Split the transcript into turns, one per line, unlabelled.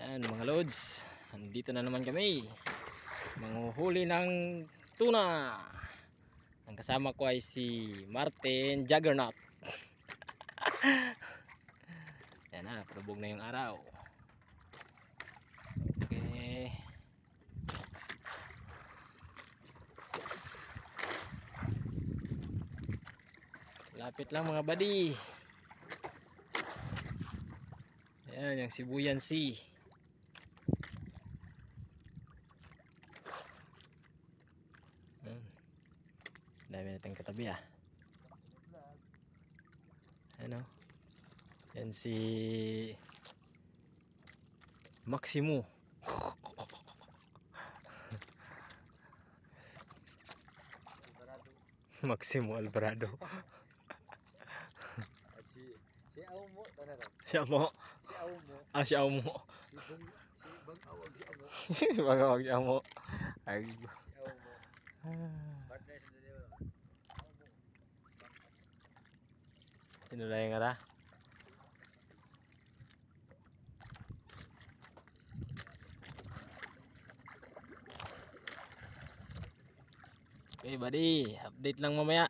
Yan mga lods, andito na naman kami manghuhuli ng tuna. Ang kasama ko ay si Martin Juggernaut. Yan na, palubog na yung araw. Okay. Lapit lang mga buddy. Ayan, yung Sibuyan Sea. Dami natin katabi ah. Ano? Yan si Maximo. Maximo Alvarado.
Si Aumo tanara.
Siya mo.
Si Aumo.
Ah, siya mo.
Si Bangawag si Aumo.
Bagawag siya mo. Ay.
Si Aumo. Partners na niyo.
Tinulay nga ra. Okay buddy, update lang mamaya.